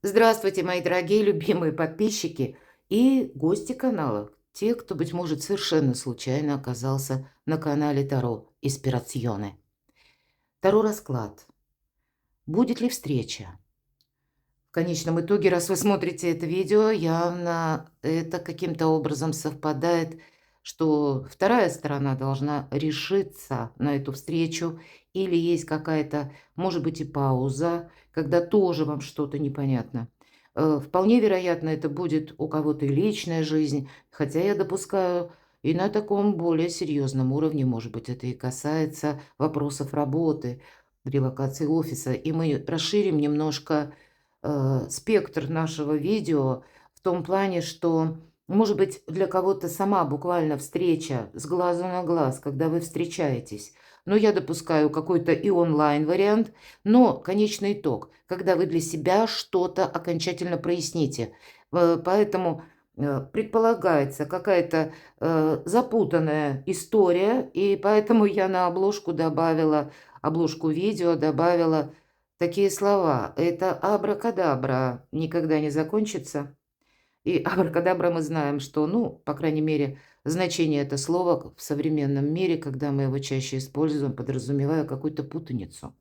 Здравствуйте, мои дорогие любимые подписчики и гости канала. Те, кто, быть может, совершенно случайно оказался на канале Таро Испирационе. Таро расклад. Будет ли встреча? В конечном итоге, раз вы смотрите это видео, явно это каким-то образом совпадает, что вторая сторона должна решиться на эту встречу, или есть какая-то, может быть, и пауза, когда тоже вам что-то непонятно. Вполне вероятно, это будет у кого-то и личная жизнь, хотя я допускаю, и на таком более серьезном уровне, может быть, это и касается вопросов работы, релокации офиса, и мы расширим немножко спектр нашего видео в том плане, что, может быть, для кого-то сама буквально встреча с глазу на глаз, когда вы встречаетесь. Но я допускаю какой-то и онлайн-вариант, но конечный итог, когда вы для себя что-то окончательно проясните. Поэтому предполагается какая-то запутанная история, и поэтому я на обложку добавила, обложку видео добавила такие слова. Это абракадабра никогда не закончится. И абракадабра мы знаем, что, ну, по крайней мере, значение этого слова в современном мире, когда мы его чаще используем, подразумевая какую-то путаницу,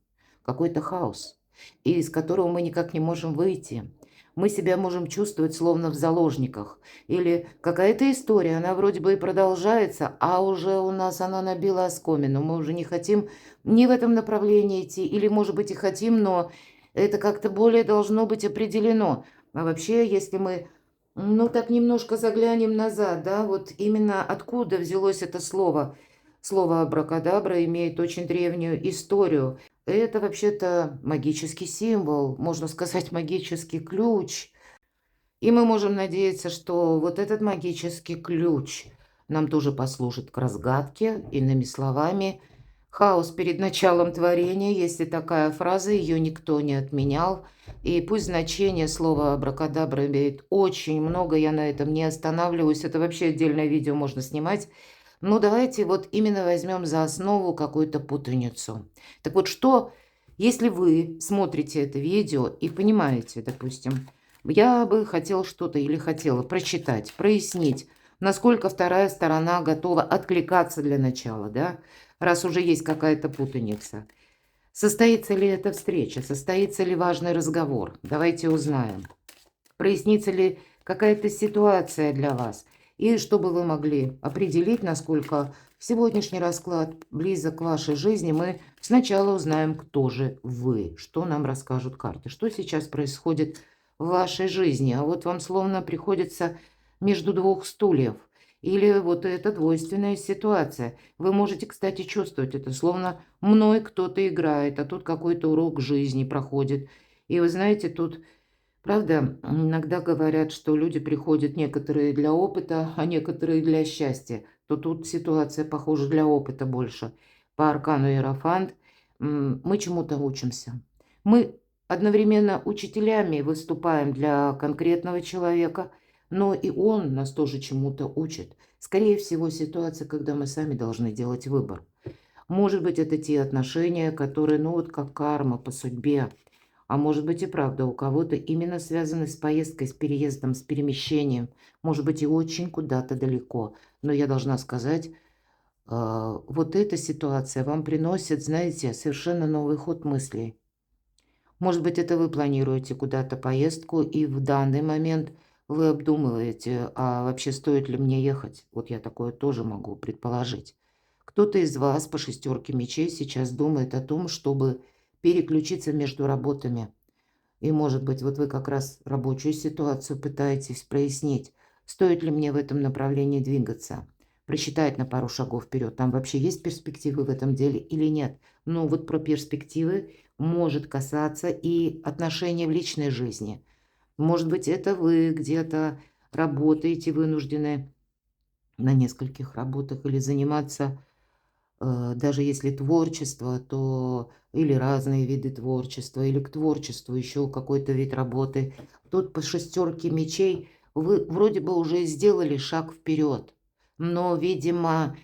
какой-то хаос, из которого мы никак не можем выйти. Мы себя можем чувствовать словно в заложниках. Или какая-то история, она вроде бы и продолжается, а уже у нас она набила оскомину. Мы уже не хотим ни в этом направлении идти, или, может быть, и хотим, но это как-то более должно быть определено. А вообще, если мы ну, так немножко заглянем назад, да, вот именно откуда взялось это слово. Слово абракадабра имеет очень древнюю историю. Это вообще-то магический символ, можно сказать, магический ключ. И мы можем надеяться, что вот этот магический ключ нам тоже послужит к разгадке, иными словами, хаос перед началом творения, если такая фраза, ее никто не отменял. И пусть значение слова абракадабра имеет очень много, я на этом не останавливаюсь, это вообще отдельное видео можно снимать. Но давайте вот именно возьмем за основу какую-то путаницу. Так вот, что, если вы смотрите это видео и понимаете, допустим, я бы хотел что-то или хотела прочитать, прояснить, насколько вторая сторона готова откликаться для начала, да, раз уже есть какая-то путаница. Состоится ли эта встреча, состоится ли важный разговор? Давайте узнаем. Прояснится ли какая-то ситуация для вас? И чтобы вы могли определить, насколько сегодняшний расклад близок к вашей жизни, мы сначала узнаем, кто же вы, что нам расскажут карты, что сейчас происходит в вашей жизни. А вот вам словно приходится между двух стульев. Или вот эта двойственная ситуация. Вы можете, кстати, чувствовать это, словно мной кто-то играет, а тут какой-то урок жизни проходит. И вы знаете, тут правда, иногда говорят, что люди приходят некоторые для опыта, а некоторые для счастья. То тут ситуация, похожа, для опыта больше. По аркану Иерофант мы чему-то учимся. Мы одновременно учителями выступаем для конкретного человека, но и он нас тоже чему-то учит. Скорее всего, ситуация, когда мы сами должны делать выбор. Может быть, это те отношения, которые, ну вот как карма по судьбе, а может быть и правда у кого-то именно связаны с поездкой, с переездом, с перемещением. Может быть и очень куда-то далеко. Но я должна сказать, вот эта ситуация вам приносит, знаете, совершенно новый ход мыслей. Может быть, это вы планируете куда-то поездку, и в данный момент вы обдумываете, а вообще стоит ли мне ехать? Вот я такое тоже могу предположить. Кто-то из вас по шестерке мечей сейчас думает о том, чтобы переключиться между работами. И, может быть, вот вы как раз рабочую ситуацию пытаетесь прояснить, стоит ли мне в этом направлении двигаться, просчитать на пару шагов вперед, там вообще есть перспективы в этом деле или нет. Но вот про перспективы может касаться и отношений в личной жизни. Может быть, это вы где-то работаете, вынуждены на нескольких работах или заниматься даже если творчество, то или разные виды творчества, или к творчеству еще какой-то вид работы. Тут по шестерке мечей вы вроде бы уже сделали шаг вперед, но, видимо,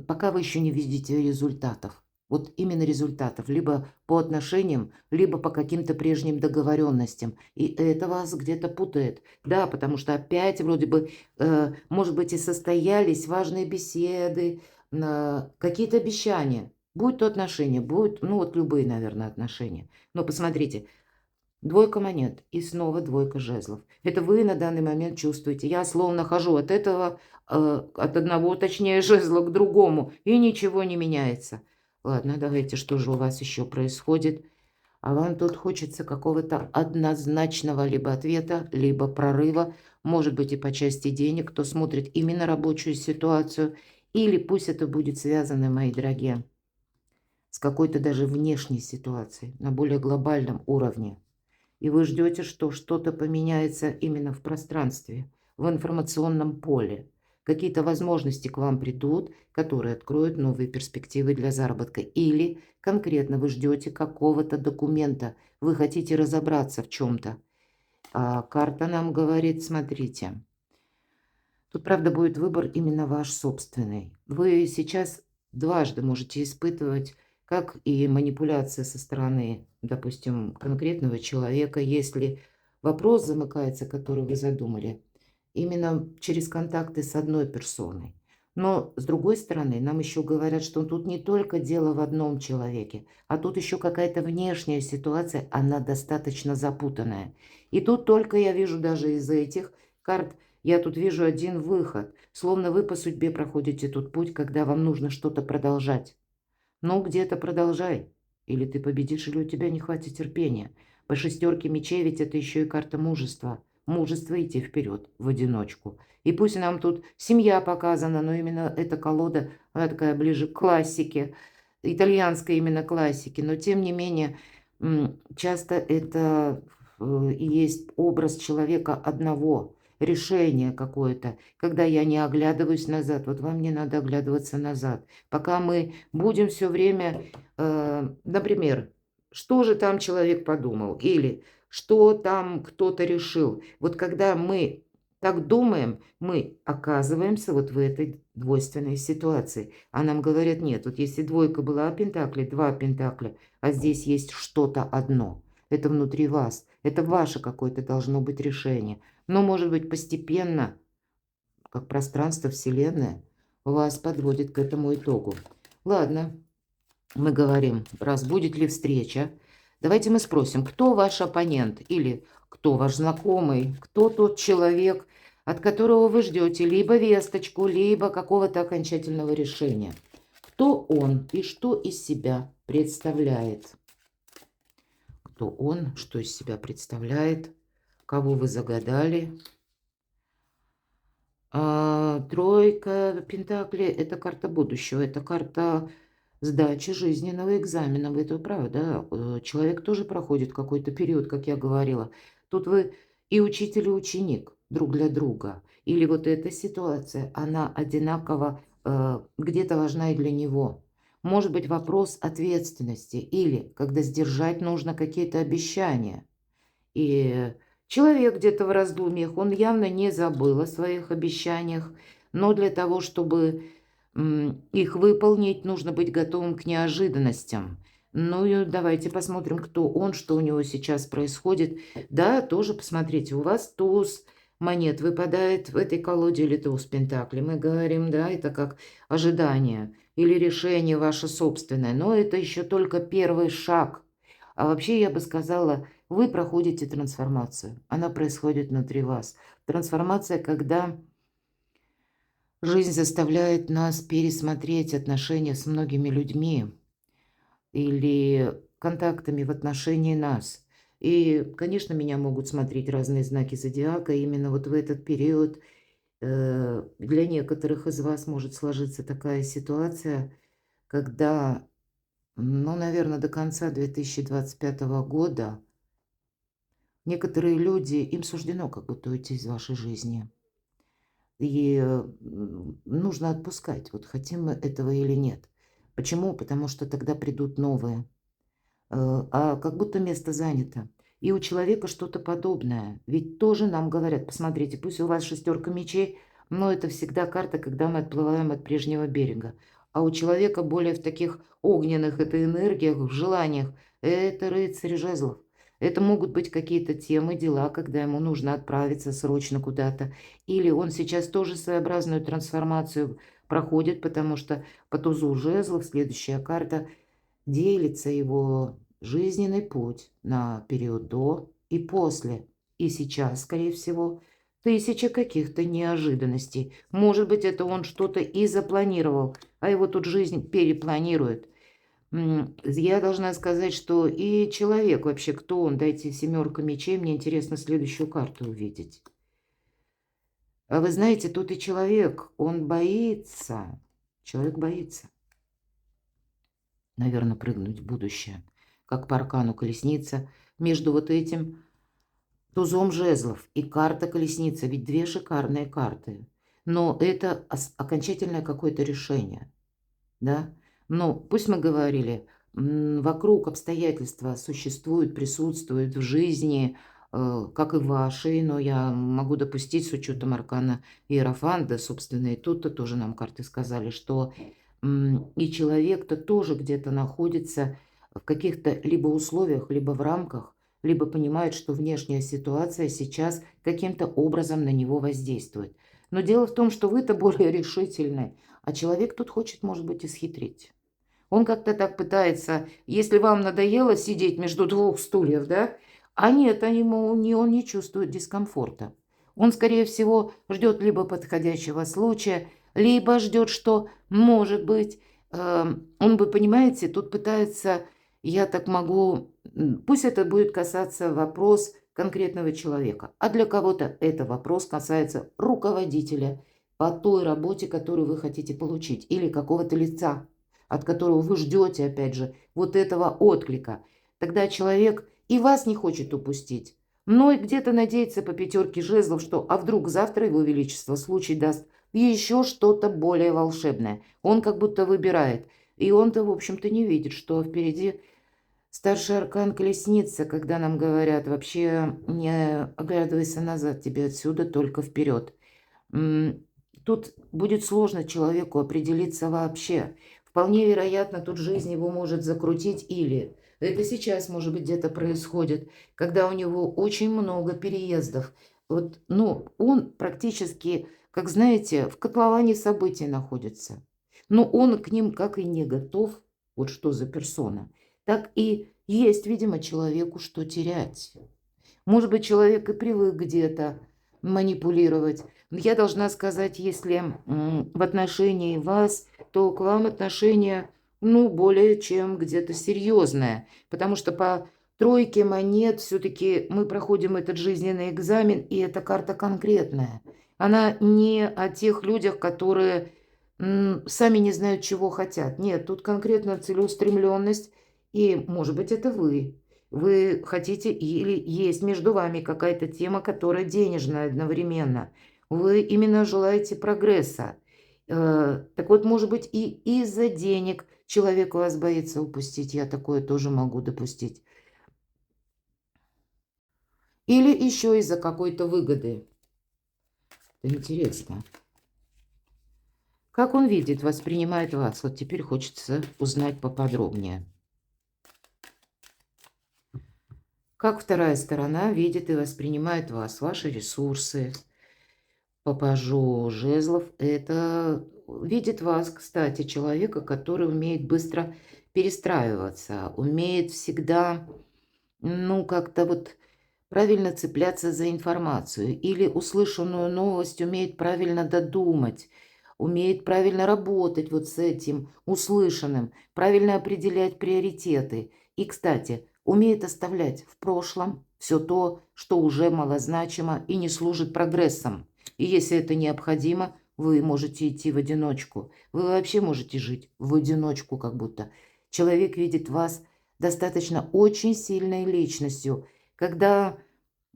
пока вы еще не видите результатов. Вот именно результатов, либо по отношениям, либо по каким-то прежним договоренностям. И это вас где-то путает. Да, потому что опять вроде бы, может быть, и состоялись важные беседы, какие-то обещания. Будь то отношения, будь, ну вот любые, наверное, отношения. Но посмотрите, двойка монет и снова двойка жезлов. Это вы на данный момент чувствуете. Я словно хожу от этого, от одного, точнее, жезла к другому, и ничего не меняется. Ладно, давайте, что же у вас еще происходит? А вам тут хочется какого-то однозначного либо ответа, либо прорыва, может быть, и по части денег, кто смотрит именно рабочую ситуацию, или пусть это будет связано, мои дорогие, с какой-то даже внешней ситуацией на более глобальном уровне. И вы ждете, что что-то поменяется именно в пространстве, в информационном поле. Какие-то возможности к вам придут, которые откроют новые перспективы для заработка. Или конкретно вы ждете какого-то документа, вы хотите разобраться в чем-то. А карта нам говорит, смотрите, тут, правда, будет выбор именно ваш собственный. Вы сейчас дважды можете испытывать, как и манипуляция со стороны, допустим, конкретного человека, если вопрос замыкается, который вы задумали, именно через контакты с одной персоной. Но, с другой стороны, нам еще говорят, что тут не только дело в одном человеке, а тут еще какая-то внешняя ситуация, она достаточно запутанная. И тут только я вижу даже из этих карт, я тут вижу один выход, словно вы по судьбе проходите тот путь, когда вам нужно что-то продолжать. Ну, где-то продолжай. Или ты победишь, или у тебя не хватит терпения. По шестерке мечей ведь это еще и карта мужества. Мужество идти вперед в одиночку. И пусть нам тут семья показана, но именно эта колода, она такая ближе к классике, итальянской именно классике. Но тем не менее, часто это и есть образ человека одного, решение какое-то, когда я не оглядываюсь назад. Вот вам не надо оглядываться назад. Пока мы будем все время, например, что же там человек подумал или что там кто-то решил. Вот когда мы так думаем, мы оказываемся вот в этой двойственной ситуации. А нам говорят, нет, вот если двойка была пентаклей, два пентакля, а здесь есть что-то одно. Это внутри вас. Это ваше какое-то должно быть решение. Но, может быть, постепенно, как пространство Вселенной, вас подводит к этому итогу. Ладно, мы говорим, раз будет ли встреча. Давайте мы спросим, кто ваш оппонент или кто ваш знакомый, кто тот человек, от которого вы ждете либо весточку, либо какого-то окончательного решения. Кто он и что из себя представляет? Кто он, что из себя представляет, кого вы загадали? Тройка пентаклей – это карта будущего, это карта сдачи жизненного экзамена. Вы это правы, да? Человек тоже проходит какой-то период, как я говорила. Тут вы и учитель, и ученик друг для друга. Или вот эта ситуация, она одинаково где-то важна и для него. Может быть, вопрос ответственности или когда сдержать нужно какие-то обещания. И человек где-то в раздумьях, он явно не забыл о своих обещаниях, но для того, чтобы их выполнить, нужно быть готовым к неожиданностям. Ну и давайте посмотрим, кто он, что у него сейчас происходит. Да, тоже посмотрите, у вас туз монет выпадает в этой колоде или туз пентаклей. Мы говорим, да, это как ожидание или решение ваше собственное, но это еще только первый шаг. А вообще я бы сказала, вы проходите трансформацию. Она происходит внутри вас. Трансформация, когда жизнь заставляет нас пересмотреть отношения с многими людьми или контактами в отношении нас. И, конечно, меня могут смотреть разные знаки зодиака. Именно вот в этот период для некоторых из вас может сложиться такая ситуация, когда, ну, наверное, до конца 2025 года некоторые люди, им суждено как будто уйти из вашей жизни. И нужно отпускать, вот хотим мы этого или нет. Почему? Потому что тогда придут новые. А как будто место занято. И у человека что-то подобное. Ведь тоже нам говорят, посмотрите, пусть у вас шестерка мечей, но это всегда карта, когда мы отплываем от прежнего берега. а у человека более в таких огненных это энергиях, в желаниях. Это рыцарь жезлов. Это могут быть какие-то темы, дела, когда ему нужно отправиться срочно куда-то. Или он сейчас тоже своеобразную трансформацию проходит, потому что по тузу жезлов следующая карта делится его жизненный путь на период до и после. И сейчас, скорее всего, тысяча каких-то неожиданностей. Может быть, это он что-то и запланировал, а его тут жизнь перепланирует. Я должна сказать, что и человек вообще, кто он, дайте семерка мечей, мне интересно следующую карту увидеть. А вы знаете, тут и человек, он боится, человек боится, наверное, прыгнуть в будущее, как по аркану колесница, между вот этим тузом жезлов и карта колесница, ведь две шикарные карты. Но это окончательное какое-то решение, да? Но пусть мы говорили, вокруг обстоятельства существуют, присутствуют в жизни, как и ваши, но я могу допустить с учетом аркана Иерофанта, собственно, и тут-то тоже нам карты сказали, что и человек-то тоже где-то находится в каких-то либо условиях, либо в рамках, либо понимает, что внешняя ситуация сейчас каким-то образом на него воздействует. Но дело в том, что вы-то более решительны, а человек тут хочет, может быть, исхитрить. Он как-то так пытается, если вам надоело сидеть между двух стульев, да, а нет, он не чувствует дискомфорта. Он, скорее всего, ждет либо подходящего случая, либо ждет, что, может быть, он, вы понимаете, тут пытается, я так могу, пусть это будет касаться вопрос конкретного человека, а для кого-то это вопрос касается руководителя по той работе, которую вы хотите получить, или какого-то лица, от которого вы ждете, опять же, вот этого отклика. Тогда человек и вас не хочет упустить, но и где-то надеется по пятерке жезлов, что а вдруг завтра его величество случай даст еще что-то более волшебное. Он как будто выбирает. И он-то, в общем-то, не видит, что впереди старший аркан колесница, когда нам говорят, вообще не оглядывайся назад, тебе отсюда только вперед. Тут будет сложно человеку определиться вообще. Вполне вероятно, тут жизнь его может закрутить, или это сейчас, может быть, где-то происходит, когда у него очень много переездов. Вот, ну, он практически, как знаете, в котловане событий находится. Но он к ним как и не готов, вот что за персона, так и есть, видимо, человеку что терять. Может быть, человек и привык где-то манипулировать. Но я должна сказать, если в отношении вас, то к вам отношение, ну, более чем где-то серьезное. Потому что по тройке монет все-таки мы проходим этот жизненный экзамен, и эта карта конкретная. Она не о тех людях, которые сами не знают, чего хотят. Нет, тут конкретно целеустремленность, и, может быть, это вы. Вы хотите или есть между вами какая-то тема, которая денежная одновременно. Вы именно желаете прогресса. Так вот, может быть, и из-за денег человек вас боится упустить. Я такое тоже могу допустить. Или еще из-за какой-то выгоды. Это интересно. Как он видит, воспринимает вас? Вот теперь хочется узнать поподробнее. Как вторая сторона видит и воспринимает вас, ваши ресурсы. По пажу жезлов это видит вас, кстати, человека, который умеет быстро перестраиваться, умеет всегда, ну, как-то вот правильно цепляться за информацию или услышанную новость умеет правильно додумать, умеет правильно работать вот с этим услышанным, правильно определять приоритеты. И, кстати, умеет оставлять в прошлом все то, что уже малозначимо и не служит прогрессом. И если это необходимо, вы можете идти в одиночку. Вы вообще можете жить в одиночку как будто. Человек видит вас достаточно очень сильной личностью, когда,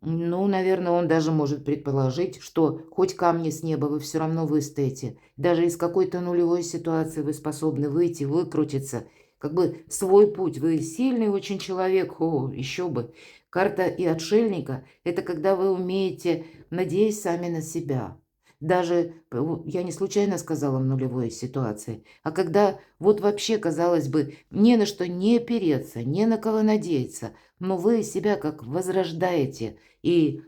ну, наверное, он даже может предположить, что хоть камни с неба вы все равно выстоите. Даже из какой-то нулевой ситуации вы способны выйти, выкрутиться. Как бы свой путь. Вы сильный очень человек, о, еще бы. Карта и отшельника – это когда вы умеете, надеясь сами на себя. Даже я не случайно сказала в нулевой ситуации, а когда вот вообще, казалось бы, не на что не опереться, не на кого надеяться, но вы себя как возрождаете и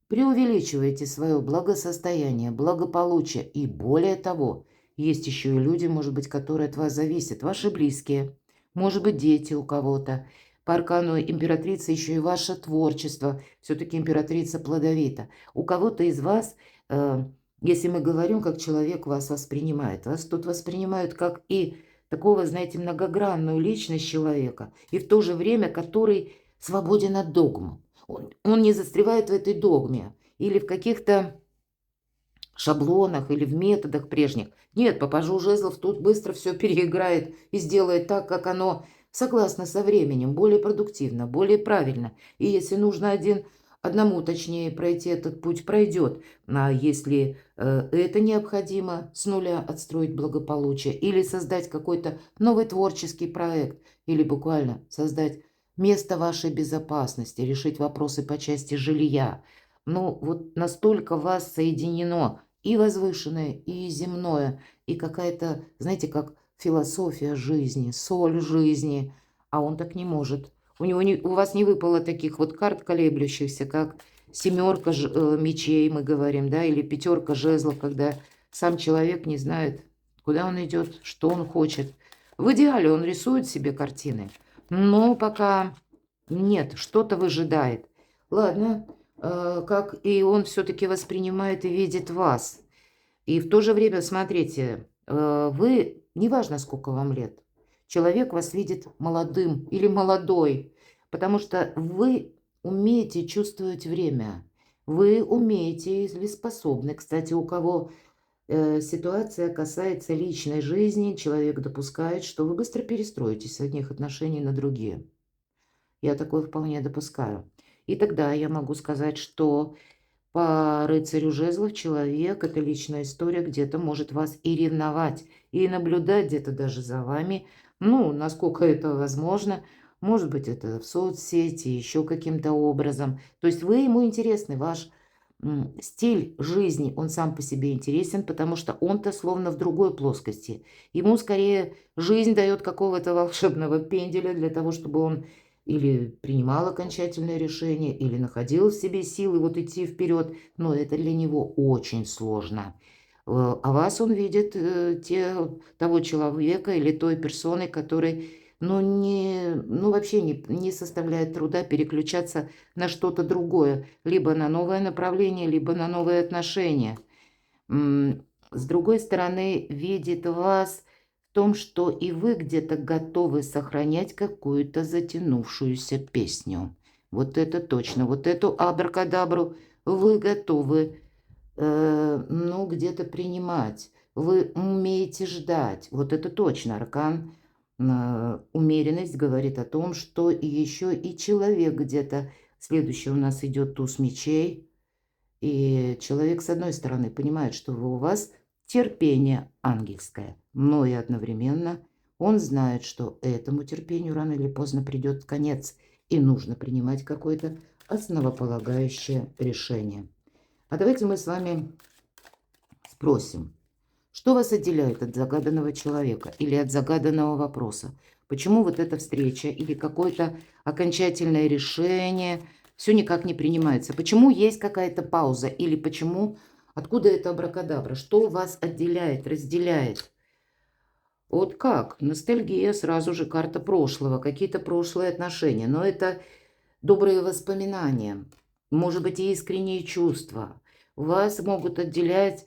преувеличиваете свое благосостояние, благополучие. И более того, есть еще и люди, может быть, которые от вас зависят, ваши близкие, может быть, дети у кого-то. По аркану императрицы еще и ваше творчество. Все-таки императрица плодовита. У кого-то из вас, если мы говорим, как человек вас воспринимает, вас тут воспринимают как и такого, знаете, многогранную личность человека, и в то же время который свободен от догм. Он не застревает в этой догме или в каких-то шаблонах или в методах прежних. Нет, Папажу жезлов тут быстро все переиграет и сделает так, как оно согласно со временем, более продуктивно, более правильно. И если нужно одному, точнее, пройти этот путь, пройдет. А если это необходимо с нуля отстроить благополучие или создать какой-то новый творческий проект, или буквально создать место вашей безопасности, решить вопросы по части жилья. Ну, вот настолько вас соединено и возвышенное, и земное, и какая-то, знаете, как философия жизни, соль жизни, а он так не может. У вас не выпало таких вот карт колеблющихся, как семерка мечей, мы говорим, да, или пятерка жезлов, когда сам человек не знает, куда он идет, что он хочет. В идеале он рисует себе картины, но пока нет, что-то выжидает. Ладно, как и он все-таки воспринимает и видит вас. И в то же время, смотрите, вы, неважно, сколько вам лет, человек вас видит молодым или молодой, потому что вы умеете чувствовать время, вы умеете или способны, кстати, у кого ситуация касается личной жизни, человек допускает, что вы быстро перестроитесь с одних отношений на другие. Я такое вполне допускаю. И тогда я могу сказать, что по рыцарю жезлов человек, это личная история, где-то может вас и ревновать, и наблюдать где-то даже за вами, ну, насколько это возможно. Может быть, это в соцсети, еще каким-то образом. То есть вы ему интересны, ваш стиль жизни, он сам по себе интересен, потому что он-то словно в другой плоскости. Ему скорее жизнь дает какого-то волшебного пенделя для того, чтобы он или принимал окончательное решение, или находил в себе силы вот идти вперед, но это для него очень сложно. А вас он видит того человека или той персоны, который вообще не составляет труда переключаться на что-то другое, либо на новое направление, либо на новые отношения. С другой стороны, видит вас в том, что и вы где-то готовы сохранять какую-то затянувшуюся песню. Вот это точно, вот эту абракадабру вы готовы, где-то принимать. Вы умеете ждать. Вот это точно. Аркан умеренность говорит о том, что еще и человек где-то. Следующий у нас идет туз мечей. И человек, с одной стороны, понимает, что у вас терпение ангельское, но и одновременно он знает, что этому терпению рано или поздно придет конец, и нужно принимать какое-то основополагающее решение. А давайте мы с вами спросим, что вас отделяет от загаданного человека или от загаданного вопроса? Почему вот эта встреча или какое-то окончательное решение все никак не принимается? Почему есть какая-то пауза? Или почему, откуда это абракадабра? Что вас отделяет, разделяет? Вот как? Ностальгия, сразу же карта прошлого, какие-то прошлые отношения. Но это добрые воспоминания, может быть, и искренние чувства. Вас могут отделять,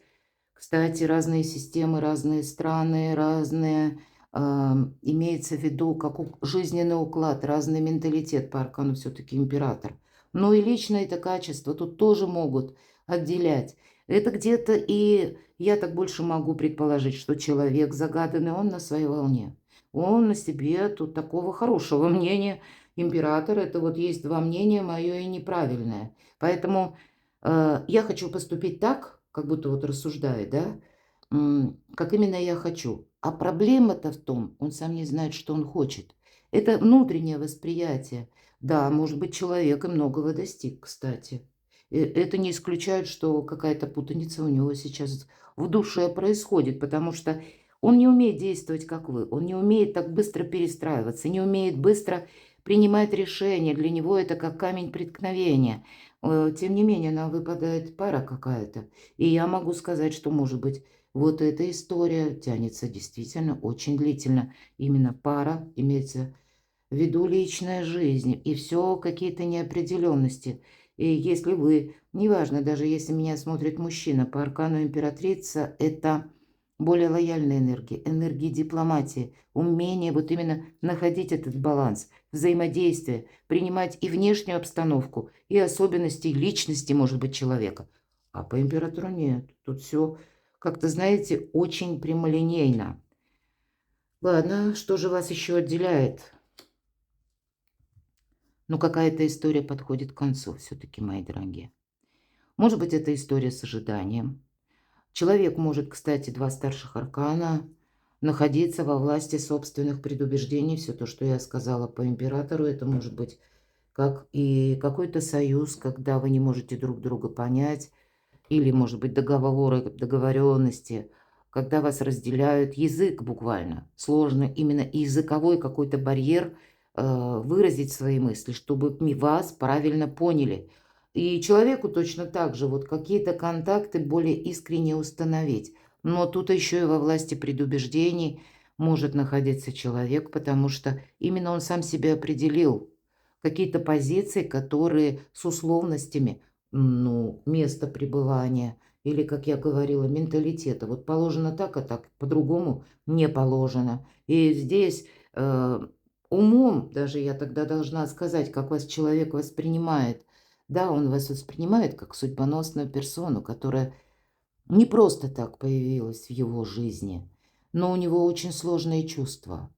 кстати, разные системы, разные страны, разные, имеется в виду, как жизненный уклад, разный менталитет, по аркану все-таки император. Но и личное это качество тут тоже могут отделять. Это где-то и я так больше могу предположить, что человек загаданный, он на своей волне. Он на себе тут такого хорошего мнения. Император, это вот есть два мнения, мое и неправильное. Поэтому я хочу поступить так, как будто вот рассуждает, да, как именно я хочу. А проблема-то в том, он сам не знает, что он хочет. Это внутреннее восприятие. Да, может быть, человек и многого достиг, кстати. Это не исключает, что какая-то путаница у него сейчас в душе происходит, потому что он не умеет действовать, как вы. Он не умеет так быстро перестраиваться, не умеет быстро принимать решения. Для него это как камень преткновения. Тем не менее, нам выпадает пара какая-то. И я могу сказать, что, может быть, вот эта история тянется действительно очень длительно. Именно пара, имеется в виду личная жизнь, и все какие-то неопределенности. И если вы, неважно, даже если меня смотрит мужчина, по аркану императрица, это более лояльная энергия, энергия дипломатии, умение вот именно находить этот баланс, взаимодействие, принимать и внешнюю обстановку, и особенности личности, может быть, человека. А по императору нет. Тут все как-то, знаете, очень прямолинейно. Ладно, что же вас еще отделяет? Ну, какая-то история подходит к концу все-таки, мои дорогие. Может быть, это история с ожиданием. Человек может, кстати, два старших аркана, находиться во власти собственных предубеждений. Все то, что я сказала по императору, это может быть как и какой-то союз, когда вы не можете друг друга понять, или, может быть, договоры, договоренности, когда вас разделяют язык буквально. Сложно именно языковой какой-то барьер выразить свои мысли, чтобы вас правильно поняли. И человеку точно так же вот какие-то контакты более искренне установить. Но тут еще и во власти предубеждений может находиться человек, потому что именно он сам себе определил какие-то позиции, которые с условностями, ну, место пребывания или, как я говорила, менталитета. Вот положено так, а так по-другому не положено. И здесь умом даже я тогда должна сказать, как вас человек воспринимает. Да, он вас воспринимает как судьбоносную персону, которая не просто так появилась в его жизни, но у него очень сложные чувства.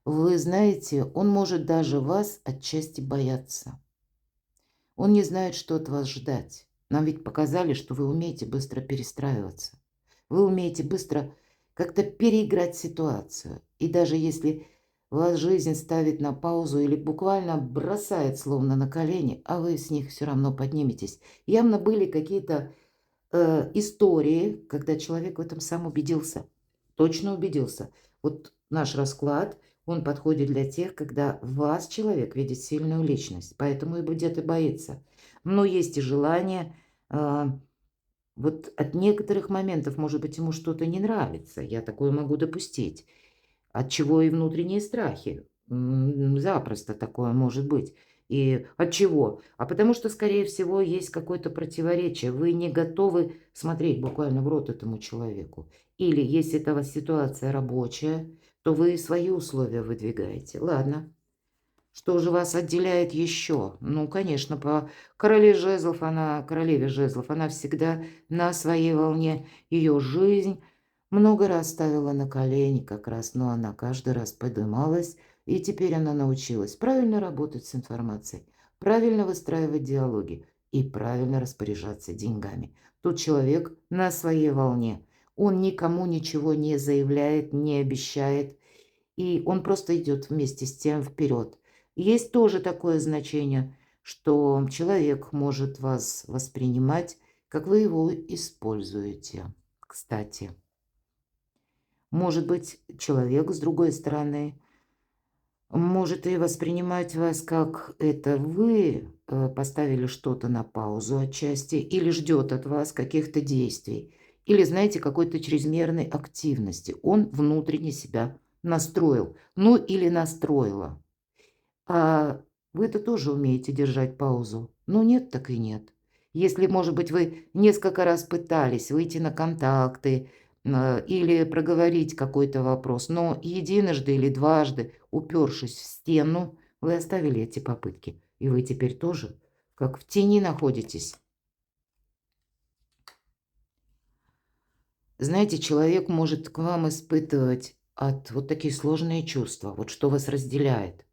Вы знаете, он может даже вас отчасти бояться. Он не знает, что от вас ждать. Нам ведь показали, что вы умеете быстро перестраиваться. Вы умеете быстро как-то переиграть ситуацию. И даже если вас жизнь ставит на паузу или буквально бросает словно на колени, а вы с них все равно подниметесь. Явно были какие-то истории, когда человек в этом сам убедился. Точно убедился. Вот наш расклад, он подходит для тех, когда в вас человек видит сильную личность, поэтому и где-то боится. Но есть и желание, вот от некоторых моментов, может быть, ему что-то не нравится, я такое могу допустить. От чего и внутренние страхи. Запросто такое может быть. И от чего? А потому что, скорее всего, есть какое-то противоречие. Вы не готовы смотреть буквально в рот этому человеку. Или, если это ситуация рабочая, то вы свои условия выдвигаете. Ладно. Что же вас отделяет еще? Ну, конечно, по королеве жезлов, она всегда на своей волне. Ее жизнь много раз ставила на колени как раз, но она каждый раз поднималась, и теперь она научилась правильно работать с информацией, правильно выстраивать диалоги и правильно распоряжаться деньгами. Тут человек на своей волне. Он никому ничего не заявляет, не обещает, и он просто идет вместе с тем вперед. Есть тоже такое значение, что человек может вас воспринимать, как вы его используете. Кстати, может быть, человек с другой стороны может и воспринимать вас, как это вы поставили что-то на паузу отчасти, или ждет от вас каких-то действий, или, знаете, какой-то чрезмерной активности. Он внутренне себя настроил, ну или настроила. А вы-то тоже умеете держать паузу. Ну нет, так и нет. Если, может быть, вы несколько раз пытались выйти на контакты, или проговорить какой-то вопрос, но единожды или дважды, упершись в стену, вы оставили эти попытки. И вы теперь тоже как в тени находитесь. Знаете, человек может к вам испытывать от вот такие сложные чувства, вот что вас разделяет.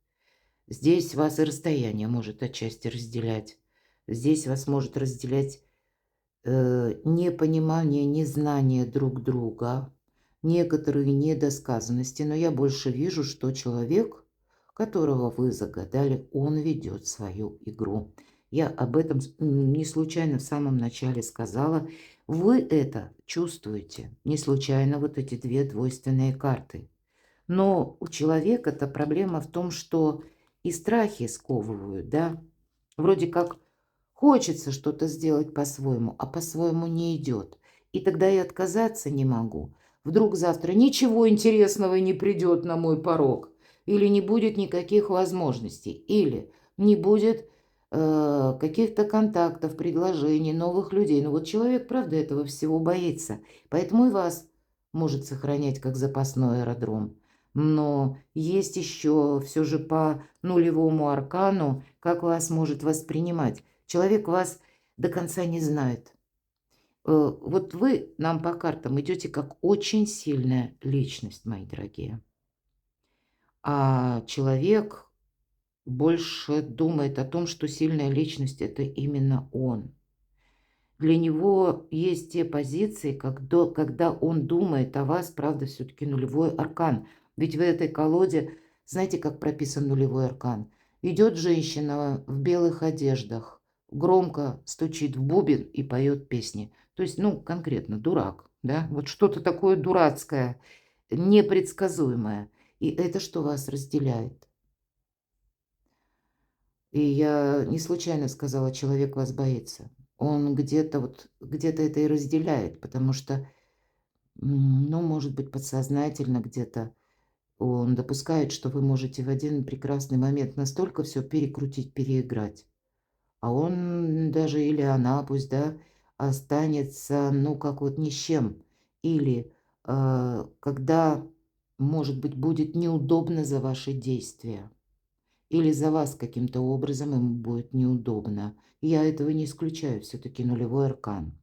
Здесь вас и расстояние может отчасти разделять. Здесь вас может разделять непонимание, незнание друг друга, некоторые недосказанности. Но я больше вижу, что человек, которого вы загадали, он ведет свою игру. Я об этом не случайно в самом начале сказала. Вы это чувствуете. Не случайно вот эти две двойственные карты. Но у человека-то проблема в том, что и страхи сковывают, да. Вроде как хочется что-то сделать по-своему, а по-своему не идет. И тогда я отказаться не могу. Вдруг завтра ничего интересного не придет на мой порог. Или не будет никаких возможностей. Или не будет каких-то контактов, предложений, новых людей. Но вот человек, правда, этого всего боится. Поэтому и вас может сохранять как запасной аэродром. Но есть еще все же по нулевому аркану, как вас может воспринимать. Человек вас до конца не знает. Вот вы нам по картам идете как очень сильная личность, мои дорогие. А человек больше думает о том, что сильная личность – это именно он. Для него есть те позиции, когда он думает о вас, правда, все-таки нулевой аркан. Ведь в этой колоде, знаете, как прописан нулевой аркан? Идет женщина в белых одеждах, громко стучит в бубен и поет песни. То есть, ну, конкретно, дурак, да? Вот что-то такое дурацкое, непредсказуемое. И это что вас разделяет? И я не случайно сказала, человек вас боится. Он где-то это и разделяет, потому что, ну, может быть, подсознательно где-то он допускает, что вы можете в один прекрасный момент настолько все перекрутить, переиграть. А он даже или она, пусть, да, останется, ну, как вот ни с чем. Или когда, может быть, будет неудобно за ваши действия. Или за вас каким-то образом ему будет неудобно. Я этого не исключаю, все-таки нулевой аркан.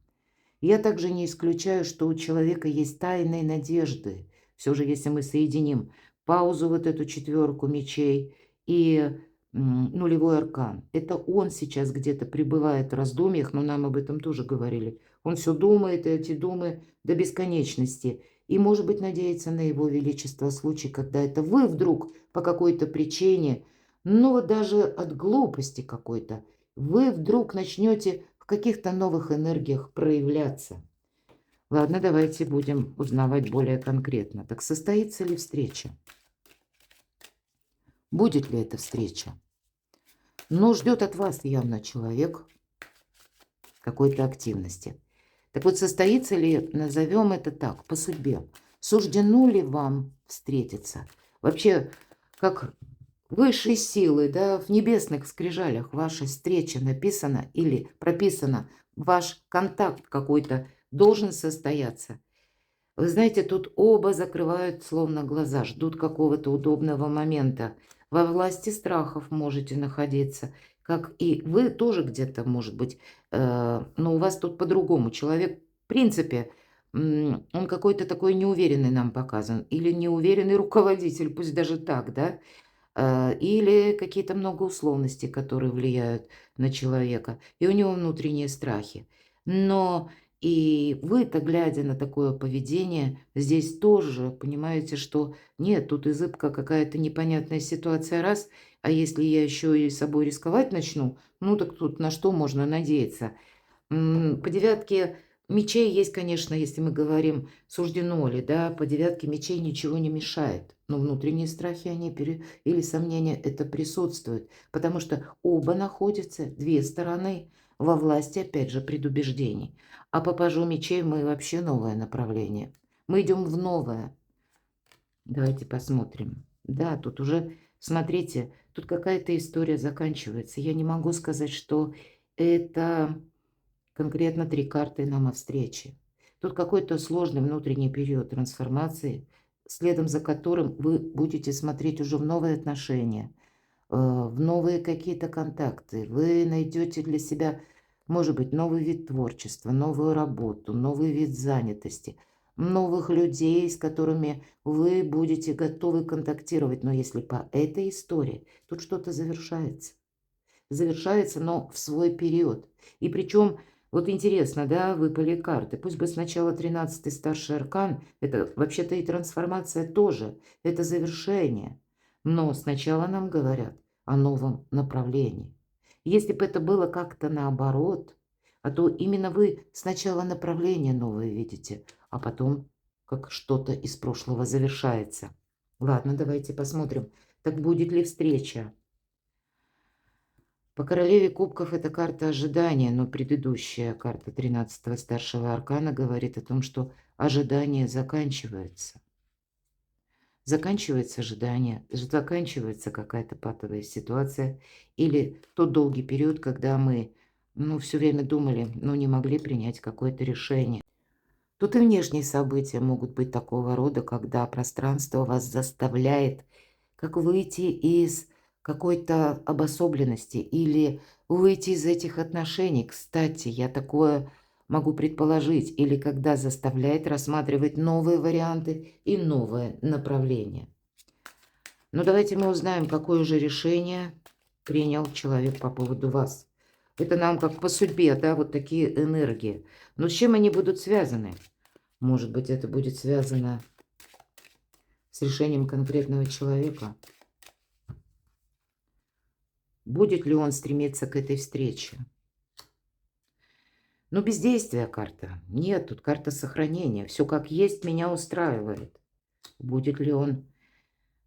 Я также не исключаю, что у человека есть тайные надежды. Все же, если мы соединим паузу, вот эту четверку мечей и нулевой аркан, это он сейчас где-то пребывает в раздумьях, но нам об этом тоже говорили. Он все думает, и эти думы до бесконечности. И, может быть, надеется на его величество случай, когда это вы вдруг по какой-то причине, ну вот даже от глупости какой-то, вы вдруг начнете в каких-то новых энергиях проявляться. Ладно, давайте будем узнавать более конкретно. Так состоится ли встреча? Будет ли эта встреча? Но ждет от вас явно человек какой-то активности. Так вот, состоится ли, назовем это так, по судьбе? Суждено ли вам встретиться? Вообще, как высшие силы, да, в небесных скрижалях ваша встреча написана или прописана, ваш контакт какой-то должен состояться. Вы знаете, тут оба закрывают словно глаза, ждут какого-то удобного момента. Во власти страхов можете находиться, как и вы тоже где-то, может быть, но у вас тут по-другому. Человек, в принципе, он какой-то такой неуверенный нам показан, или неуверенный руководитель, пусть даже так, да, или какие-то многоусловности, которые влияют на человека, и у него внутренние страхи. Но и вы-то, глядя на такое поведение, здесь тоже понимаете, что нет, тут изыбка какая-то непонятная ситуация раз, а если я еще и собой рисковать начну, ну так тут на что можно надеяться? По девятке мечей есть, конечно, если мы говорим, суждено ли, да, по девятке мечей ничего не мешает. Но внутренние страхи, или сомнения, это присутствуют. Потому что оба находятся, две стороны, во власти, опять же, предубеждений. А по пажу мечей мы вообще новое направление. Мы идем в новое. Давайте посмотрим. Да, тут уже, смотрите, тут какая-то история заканчивается. Я не могу сказать, что это конкретно 3 карты нам о встрече. Тут какой-то сложный внутренний период трансформации, следом за которым вы будете смотреть уже в новые отношения, в новые какие-то контакты. Вы найдете для себя, может быть, новый вид творчества, новую работу, новый вид занятости, новых людей, с которыми вы будете готовы контактировать. Но если по этой истории, тут что-то завершается. Завершается, но в свой период. И причем, вот интересно, да, выпали карты. Пусть бы сначала 13-й старший аркан, это вообще-то и трансформация тоже, это завершение. Но сначала нам говорят о новом направлении. Если бы это было как-то наоборот, а то именно вы сначала направление новое видите, а потом как что-то из прошлого завершается. Ладно, давайте посмотрим, так будет ли встреча. По королеве кубков это карта ожидания, но предыдущая карта 13-го старшего аркана говорит о том, что ожидание заканчивается. Заканчивается ожидание, заканчивается какая-то патовая ситуация или тот долгий период, когда мы, все время думали, но не могли принять какое-то решение. Тут и внешние события могут быть такого рода, когда пространство вас заставляет как выйти из какой-то обособленности или выйти из этих отношений. Кстати, я такое могу предположить. Или когда заставляет рассматривать новые варианты и новое направление. Но давайте мы узнаем, какое же решение принял человек по поводу вас. Это нам как по судьбе, да, вот такие энергии. Но с чем они будут связаны? Может быть, это будет связано с решением конкретного человека. Будет ли он стремиться к этой встрече? Но бездействия карта. Нет, тут карта сохранения. Все как есть меня устраивает. Будет ли он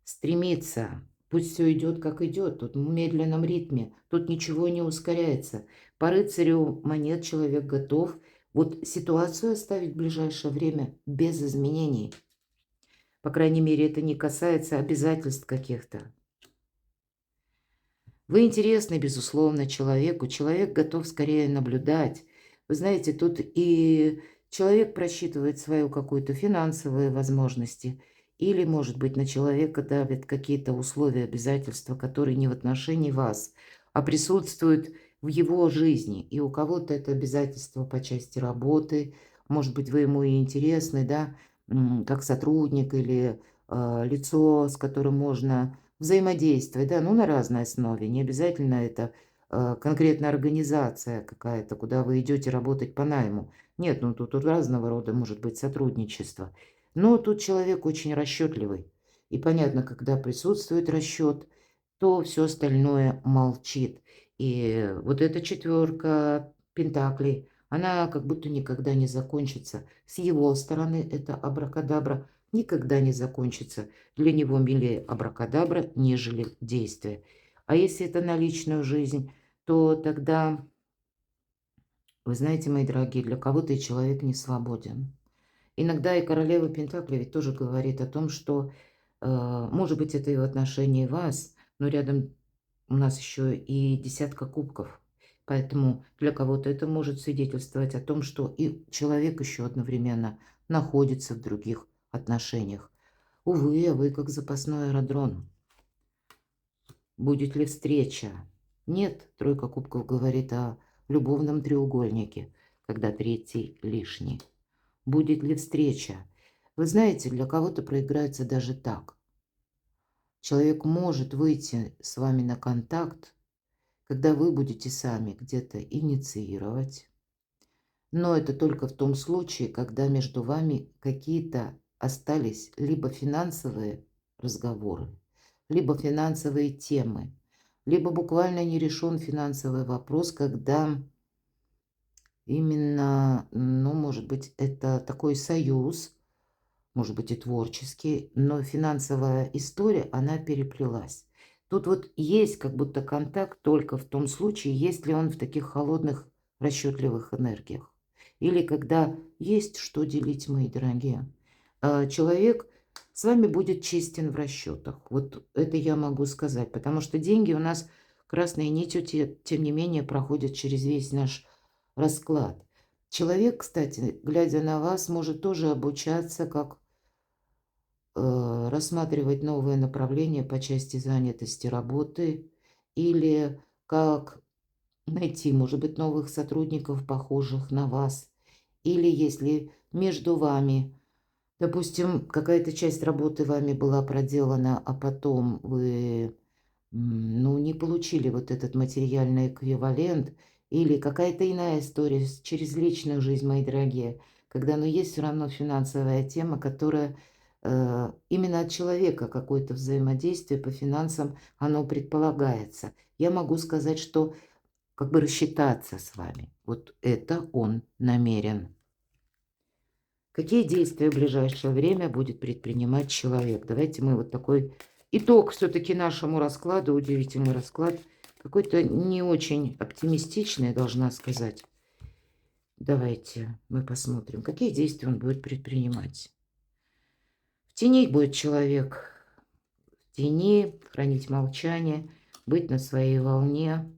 стремиться? Пусть все идет как идет. Тут в медленном ритме. Тут ничего не ускоряется. По рыцарю монет человек готов вот ситуацию оставить в ближайшее время без изменений. По крайней мере, это не касается обязательств каких-то. Вы интересны, безусловно, человеку. Человек готов скорее наблюдать. Вы знаете, тут и человек просчитывает свою какую-то финансовые возможности. Или, может быть, на человека давят какие-то условия, обязательства, которые не в отношении вас, а присутствуют в его жизни. И у кого-то это обязательство по части работы. Может быть, вы ему и интересны, да, как сотрудник или лицо, с которым можно взаимодействовать, да, ну, на разной основе. Не обязательно это конкретная организация какая-то, куда вы идете работать по найму. Нет, ну, тут разного рода может быть сотрудничество. Но тут человек очень расчетливый. И понятно, когда присутствует расчет, то все остальное молчит. И вот эта четверка пентаклей, она как будто никогда не закончится. С его стороны это абракадабра никогда не закончится. Для него милее абракадабра, нежели действие. А если это на личную жизнь, то тогда, вы знаете, мои дорогие, для кого-то и человек не свободен. Иногда и королева Пентаклей ведь тоже говорит о том, что, может быть, это и в отношении вас, но рядом у нас еще и десятка кубков. Поэтому для кого-то это может свидетельствовать о том, что и человек еще одновременно находится в других отношениях. Увы, а вы как запасной аэродром. Будет ли встреча? Нет, тройка кубков говорит о любовном треугольнике, когда третий лишний. Будет ли встреча? Вы знаете, для кого-то проиграется даже так. Человек может выйти с вами на контакт, когда вы будете сами где-то инициировать. Но это только в том случае, когда между вами какие-то остались либо финансовые разговоры, либо финансовые темы, либо буквально не решен финансовый вопрос, когда именно, ну, может быть, это такой союз, может быть, и творческий, но финансовая история, она переплелась. Тут вот есть как будто контакт только в том случае, если он в таких холодных, расчетливых энергиях. Или когда есть что делить, мои дорогие. Человек с вами будет честен в расчетах. Вот это я могу сказать, потому что деньги у нас красной нитью, тем не менее, проходят через весь наш расклад. Человек, кстати, глядя на вас, может тоже обучаться, как рассматривать новые направления по части занятости работы или как найти, может быть, новых сотрудников, похожих на вас. Или если между вами, допустим, какая-то часть работы вами была проделана, а потом вы, ну, не получили вот этот материальный эквивалент, или какая-то иная история через личную жизнь, мои дорогие, когда, ну, есть все равно финансовая тема, которая именно от человека какое-то взаимодействие по финансам, оно предполагается. Я могу сказать, что как бы рассчитаться с вами. Вот это он намерен. Какие действия в ближайшее время будет предпринимать человек? Давайте мы вот такой итог все-таки нашему раскладу, удивительный расклад. Какой-то не очень оптимистичный, должна сказать. Давайте мы посмотрим, какие действия он будет предпринимать. В тени будет человек, в тени, хранить молчание, быть на своей волне.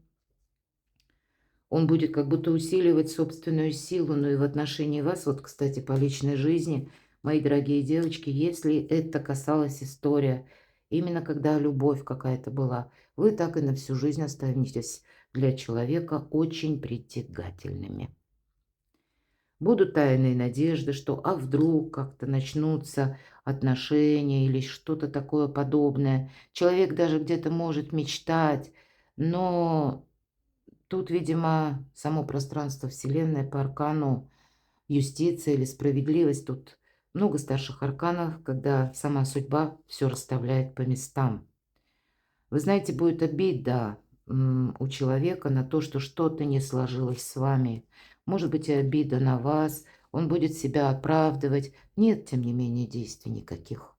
Он будет как будто усиливать собственную силу, но и в отношении вас, вот, кстати, по личной жизни, мои дорогие девочки, если это касалась история, именно когда любовь какая-то была, вы так и на всю жизнь останетесь для человека очень притягательными. Будут тайные надежды, что а вдруг как-то начнутся отношения или что-то такое подобное. Человек даже где-то может мечтать, но тут, видимо, само пространство Вселенной по аркану юстиция или справедливость. Тут много старших арканов, когда сама судьба все расставляет по местам. Вы знаете, будет обида у человека на то, что что-то не сложилось с вами. Может быть, и обида на вас. Он будет себя оправдывать. Нет, тем не менее, действий никаких.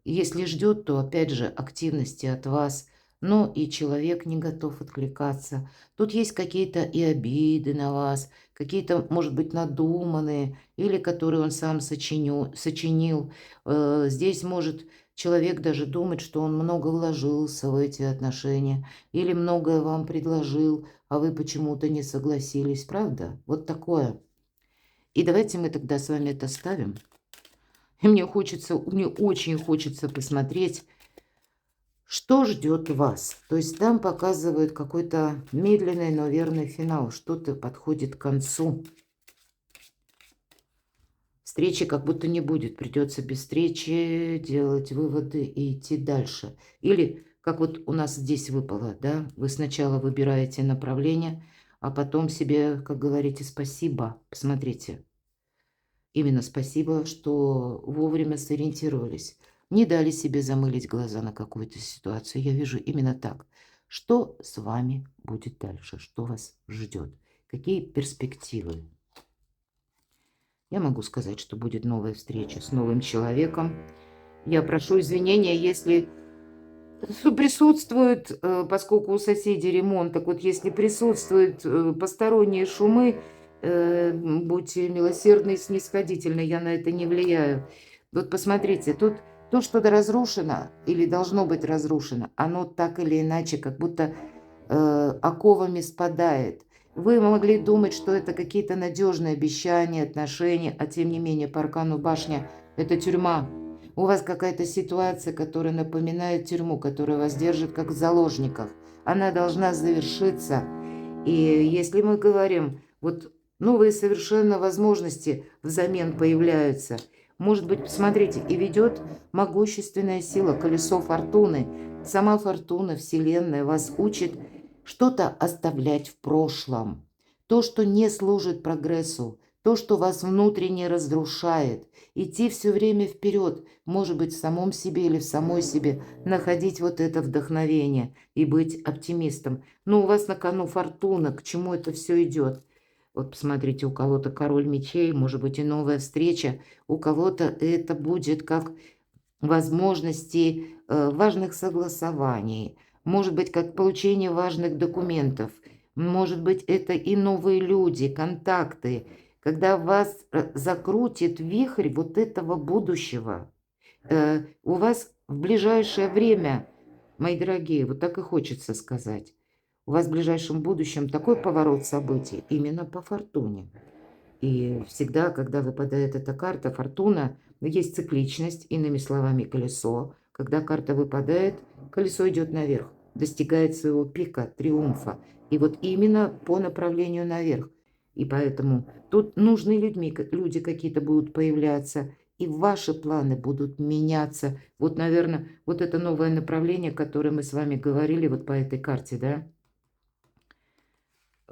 Если ждет, то опять же активности от вас, но и человек не готов откликаться. Тут есть какие-то и обиды на вас, какие-то, может быть, надуманные, или которые он сам сочинил. Здесь может человек даже думать, что он много вложился в эти отношения, или многое вам предложил, а вы почему-то не согласились, правда? Вот такое. И давайте мы тогда с вами это ставим. И мне очень хочется посмотреть, что ждет вас. То есть там показывают какой-то медленный, но верный финал. Что-то подходит к концу. Встречи как будто не будет. Придется без встречи делать выводы и идти дальше. Или, как вот у нас здесь выпало, да, вы сначала выбираете направление, а потом себе, как говорите, спасибо. Посмотрите. Именно спасибо, что вовремя сориентировались. Не дали себе замылить глаза на какую-то ситуацию. Я вижу именно так. Что с вами будет дальше? Что вас ждет? Какие перспективы? Я могу сказать, что будет новая встреча с новым человеком. Я прошу извинения, если присутствует, поскольку у соседей ремонт, так вот если присутствуют посторонние шумы, будьте милосердны и снисходительны, я на это не влияю. Вот посмотрите, тут то, что разрушено или должно быть разрушено, оно так или иначе как будто оковами спадает. Вы могли думать, что это какие-то надежные обещания, отношения, а тем не менее по аркану башня – это тюрьма. У вас какая-то ситуация, которая напоминает тюрьму, которая вас держит как в заложниках. Она должна завершиться. И если мы говорим, вот новые совершенно возможности взамен появляются. Может быть, посмотрите, и ведет могущественная сила, колесо фортуны. Сама фортуна, Вселенная вас учит что-то оставлять в прошлом. То, что не служит прогрессу, то, что вас внутренне разрушает. Идти все время вперед, может быть, в самом себе или в самой себе, находить вот это вдохновение и быть оптимистом. Но у вас на кону фортуна, к чему это все идет? Вот посмотрите, у кого-то король мечей, может быть, и новая встреча, у кого-то это будет как возможности важных согласований, может быть, как получение важных документов, может быть, это и новые люди, контакты, когда вас закрутит вихрь вот этого будущего. У вас в ближайшее время, мои дорогие, вот так и хочется сказать, у вас в ближайшем будущем такой поворот событий именно по фортуне. И всегда, когда выпадает эта карта, фортуна, есть цикличность, иными словами, колесо. Когда карта выпадает, колесо идет наверх, достигает своего пика, триумфа. И вот именно по направлению наверх. И поэтому тут нужные люди какие-то будут появляться, и ваши планы будут меняться. Вот, наверное, вот это новое направление, которое мы с вами говорили вот по этой карте, да?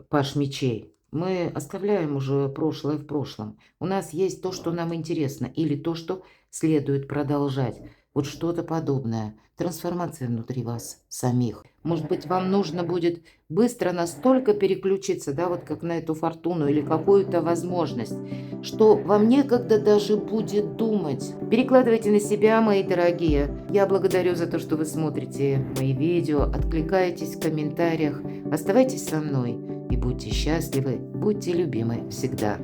Паш мечей. Мы оставляем уже прошлое в прошлом. У нас есть то, что нам интересно, или то, что следует продолжать. Вот что-то подобное. Трансформация внутри вас самих. Может быть, вам нужно будет быстро настолько переключиться, да, вот как на эту фортуну или какую-то возможность, что вам некогда даже будет думать. Перекладывайте на себя, мои дорогие. Я благодарю за то, что вы смотрите мои видео, откликаетесь в комментариях. Оставайтесь со мной и будьте счастливы, будьте любимы всегда.